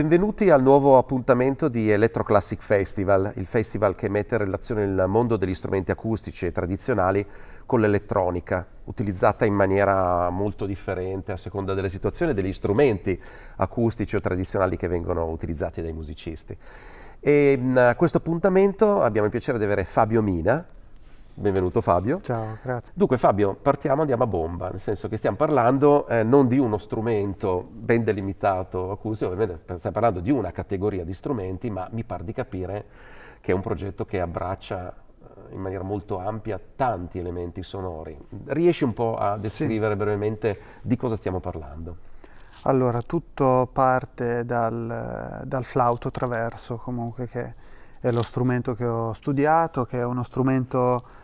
Benvenuti al nuovo appuntamento di Electro Classic Festival, il festival che mette in relazione il mondo degli strumenti acustici e tradizionali con l'elettronica, utilizzata in maniera molto differente a seconda delle situazioni e degli strumenti acustici o tradizionali che vengono utilizzati dai musicisti. E a questo appuntamento abbiamo il piacere di avere Fabio Mina. Benvenuto Fabio. Ciao, grazie. Dunque Fabio, andiamo a bomba, nel senso che stiamo parlando non di uno strumento ben delimitato acustico, ovviamente stiamo parlando di una categoria di strumenti, ma mi pare di capire che è un progetto che abbraccia in maniera molto ampia tanti elementi sonori. Riesci un po' a descrivere brevemente di cosa stiamo parlando? Allora, tutto parte dal flauto traverso, comunque, che è lo strumento che ho studiato, che è uno strumento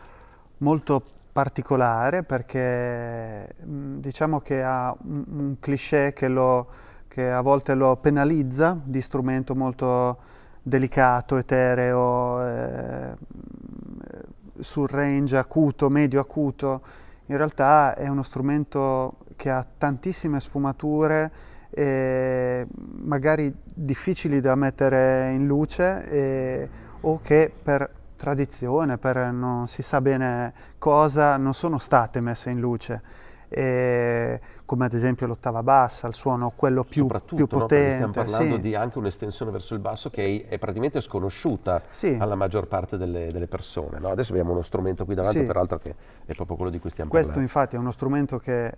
molto particolare perché diciamo che ha un cliché che a volte lo penalizza, di strumento molto delicato, etereo, sul range acuto, medio acuto. In realtà è uno strumento che ha tantissime sfumature, magari difficili da mettere in luce, o che per tradizione, per non si sa bene cosa, non sono state messe in luce, come ad esempio l'ottava bassa, il suono quello più Soprattutto, potente. no? Perché stiamo parlando sì. di anche un'estensione verso il basso che è praticamente sconosciuta Sì. alla maggior parte delle persone. No? Adesso abbiamo uno strumento qui davanti, Sì. peraltro, che è proprio quello di cui stiamo Questo parlando. infatti è uno strumento che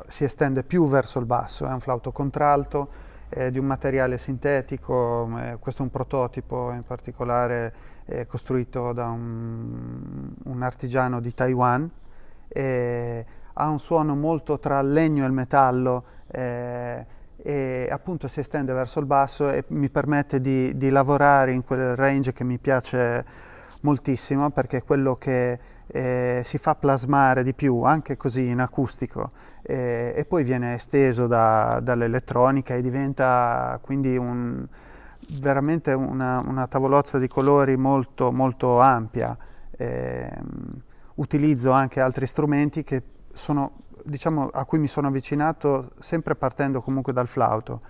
si estende più verso il basso, è un flauto contralto, di un materiale sintetico, questo è un prototipo in particolare costruito da un artigiano di Taiwan, ha un suono molto tra il legno e il metallo, e appunto si estende verso il basso e mi permette di lavorare in quel range che mi piace moltissimo, perché è quello che si fa plasmare di più, anche così in acustico, e poi viene esteso dall'elettronica e diventa quindi veramente una tavolozza di colori molto, molto ampia. Utilizzo anche altri strumenti che sono, diciamo, a cui mi sono avvicinato sempre partendo comunque dal flauto,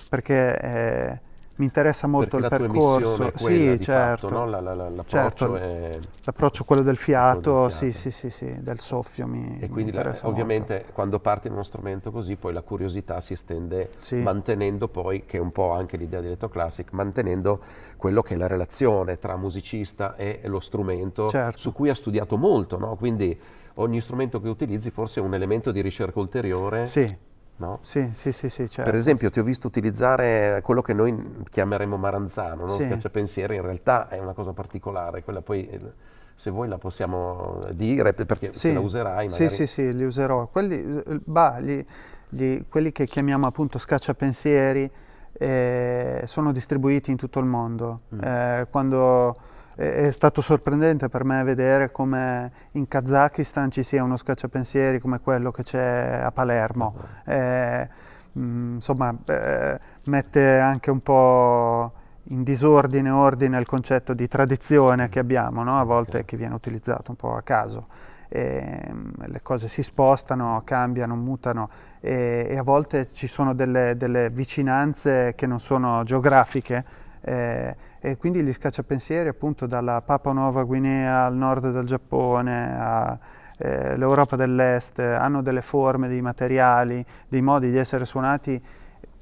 perché mi interessa molto Perché il la tua percorso. missione è quella, Sì, di certo. fatto, no? L'approccio Certo, è l'approccio quello del fiato, fiato. sì, del soffio mi E quindi interessa ovviamente molto. quando parti in uno strumento così, poi la curiosità si estende Sì, mantenendo poi, che è un po' anche l'idea di Electro Classic, mantenendo quello che è la relazione tra musicista e lo strumento, su certo. cui ha studiato molto, no? Quindi ogni strumento che utilizzi forse è un elemento di ricerca ulteriore, Sì, no? sì, Per certo. esempio, ti ho visto utilizzare quello che noi chiameremo Maranzano, no? Sì, Scacciapensieri, in realtà è una cosa particolare, quella poi, se vuoi, la possiamo dire, perché se la sì, userai magari. sì, li userò. Quelli che chiamiamo appunto scacciapensieri sono distribuiti in tutto il mondo. Quando è stato sorprendente per me vedere come in Kazakistan ci sia uno scacciapensieri come quello che c'è a Palermo. Insomma, mette anche un po' in disordine, ordine il concetto di tradizione che abbiamo, no? A volte che viene utilizzato un po' a caso. Le cose si spostano, cambiano, mutano, e a volte ci sono delle vicinanze che non sono geografiche, e quindi gli scacciapensieri appunto dalla Papua Nuova Guinea al nord del Giappone l'Europa dell'Est hanno delle forme, dei materiali, dei modi di essere suonati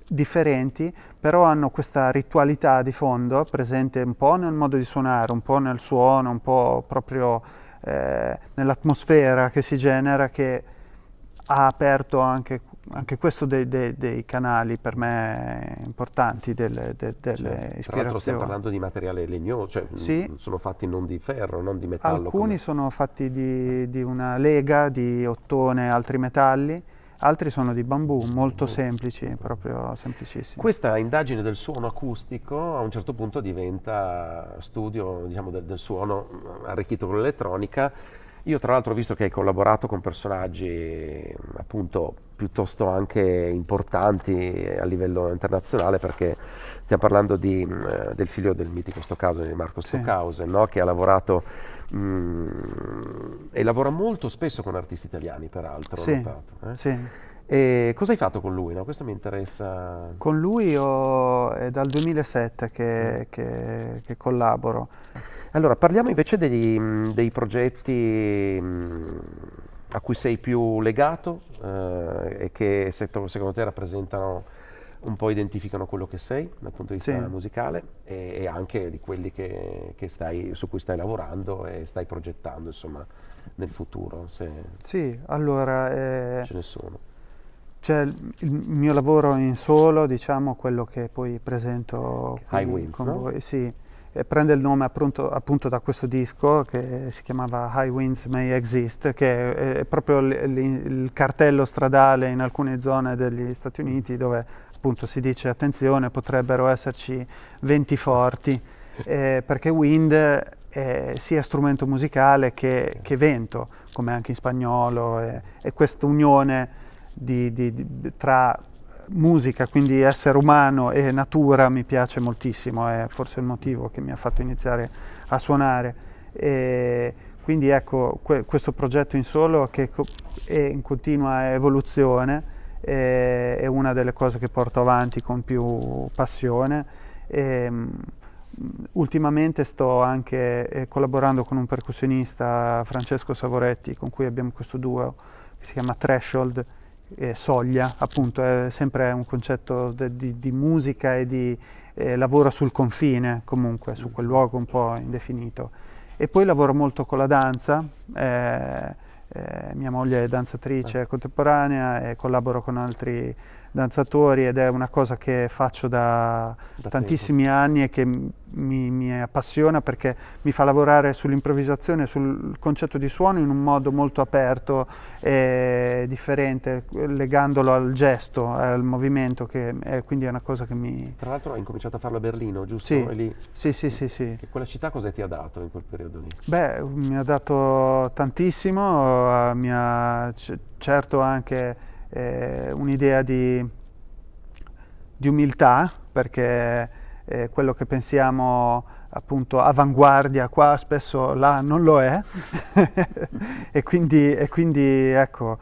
differenti, però hanno questa ritualità di fondo presente un po' nel modo di suonare, un po' nel suono, un po' proprio nell'atmosfera che si genera, che ha aperto anche questo dei canali per me importanti, delle Certo. Tra l'altro stiamo ispirazioni. parlando di materiale legnoso, cioè Sì, sono fatti non di ferro, non di metallo alcuni come. sono fatti di una lega di ottone e altri metalli, altri sono di bambù, molto semplici, proprio semplicissimi. Questa indagine del suono acustico a un certo punto diventa studio, diciamo, del suono arricchito con l'elettronica. Io tra l'altro ho visto che hai collaborato con personaggi appunto piuttosto anche importanti a livello internazionale, perché stiamo parlando del figlio del mitico Stockhausen, di Marco Sì, Stockhausen, no? Che ha lavorato e lavora molto spesso con artisti italiani, peraltro, ho sì, notato. sì. E cosa hai fatto con lui? No? Questo mi interessa. Con lui è dal 2007 che collaboro. Allora, parliamo invece dei progetti a cui sei più legato e che secondo te rappresentano un po', identificano quello che sei dal punto di Sì, vista musicale e anche di quelli su cui stai lavorando e stai progettando, insomma, nel futuro, se sì, allora ce ne sono. c'è il mio lavoro in solo, diciamo, quello che poi presento High qui Winds, con no? voi, sì, e prende il nome appunto da questo disco che si chiamava High Winds May Exist, che è proprio il cartello stradale in alcune zone degli Stati Uniti dove appunto si dice attenzione, potrebbero esserci venti forti, perché wind è sia strumento musicale che vento, come anche in spagnolo, e questa unione tra musica, quindi essere umano e natura mi piace moltissimo, è forse il motivo che mi ha fatto iniziare a suonare. E quindi ecco, questo progetto in solo che è in continua evoluzione, è una delle cose che porto avanti con più passione. E, ultimamente sto anche collaborando con un percussionista, Francesco Savoretti, con cui abbiamo questo duo che si chiama Threshold, soglia, appunto, è sempre un concetto di musica e di lavoro sul confine, comunque, su quel luogo un po' indefinito. E poi lavoro molto con la danza, mia moglie è danzatrice contemporanea e collaboro con altri danzatori ed è una cosa che faccio da Da tantissimi anni e che mi appassiona perché mi fa lavorare sull'improvvisazione, sul concetto di suono in un modo molto aperto e differente, legandolo al gesto, al movimento, quindi è una cosa che mi... Tra l'altro hai incominciato a farlo a Berlino, giusto? Sì, E lì, sì. che quella città cosa ti ha dato in quel periodo lì? Beh, mi ha dato tantissimo, mi ha certo anche un'idea di umiltà, perché quello che pensiamo appunto avanguardia qua spesso là non lo è e quindi ecco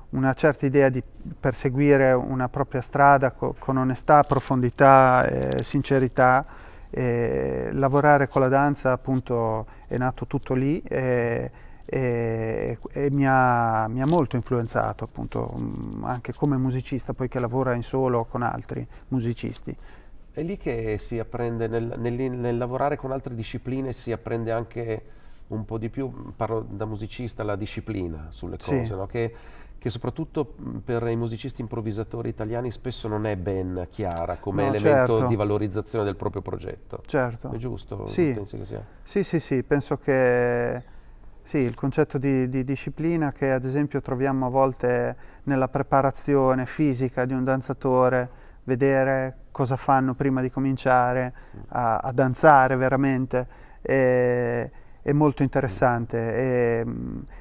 una certa idea di perseguire una propria strada con onestà, profondità e sincerità. Lavorare con la danza appunto è nato tutto lì e mi ha molto influenzato appunto anche come musicista, poiché lavora in solo con altri musicisti. È lì che si apprende, nel lavorare con altre discipline si apprende anche un po' di più, parlo da musicista, la disciplina sulle cose, Sì, no? Che soprattutto per i musicisti improvvisatori italiani spesso non è ben chiara come no, elemento di certo, valorizzazione del proprio progetto. È certo. giusto? Sì, Pensi che sia? sì, penso che sì, il concetto di disciplina che ad esempio troviamo a volte nella preparazione fisica di un danzatore, vedere cosa fanno prima di cominciare a danzare veramente, è molto interessante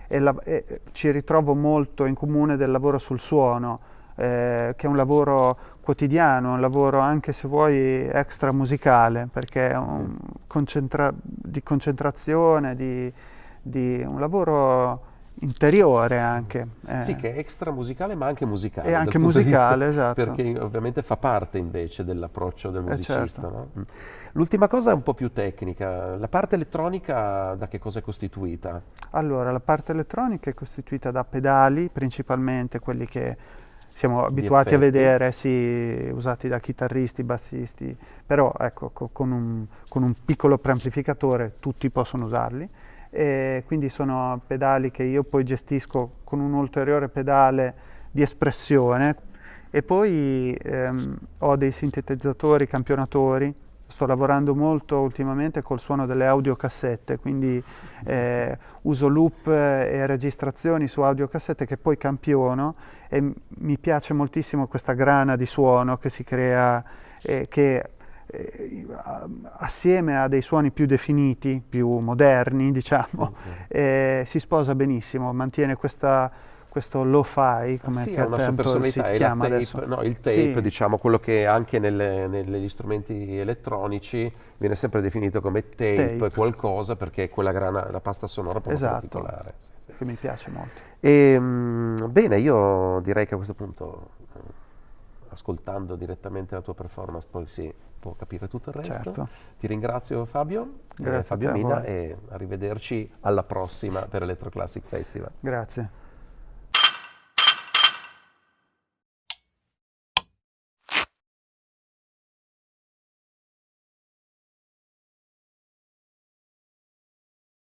e ci ritrovo molto in comune del lavoro sul suono, che è un lavoro quotidiano, un lavoro anche se vuoi extra musicale, perché è di concentrazione, di un lavoro interiore anche. Sì, che è extra musicale ma anche E musicale dal anche punto di vista, musicale, esatto. perché ovviamente fa parte invece dell'approccio del musicista, Certo. no? L'ultima cosa è un po' più tecnica, la parte elettronica da che cosa è costituita? Allora, la parte elettronica è costituita da pedali, principalmente quelli che siamo Di abituati a effetti? vedere, sì, usati da chitarristi, bassisti, però ecco, con un piccolo preamplificatore tutti possono usarli. E quindi sono pedali che io poi gestisco con un ulteriore pedale di espressione e poi ho dei sintetizzatori campionatori. Sto lavorando molto ultimamente col suono delle audiocassette, quindi uso loop e registrazioni su audiocassette che poi campiono e mi piace moltissimo questa grana di suono che si crea, che assieme a dei suoni più definiti, più moderni, diciamo, Sì. si sposa benissimo, mantiene questo lo-fi, come Sì, che ha a una sua tempo personalità, si e chiama tape, adesso. no, il tape, Sì, diciamo, quello che anche negli strumenti elettronici viene sempre definito come tape, tape, qualcosa, perché è quella la pasta sonora proprio esatto, particolare. che mi piace molto. Bene, io direi che a questo punto, ascoltando direttamente la tua performance, poi si può capire tutto il resto. Certo, Ti ringrazio Fabio, grazie a te, Fabio a Mina, voi. e arrivederci alla prossima per Electro Classic Festival. Grazie.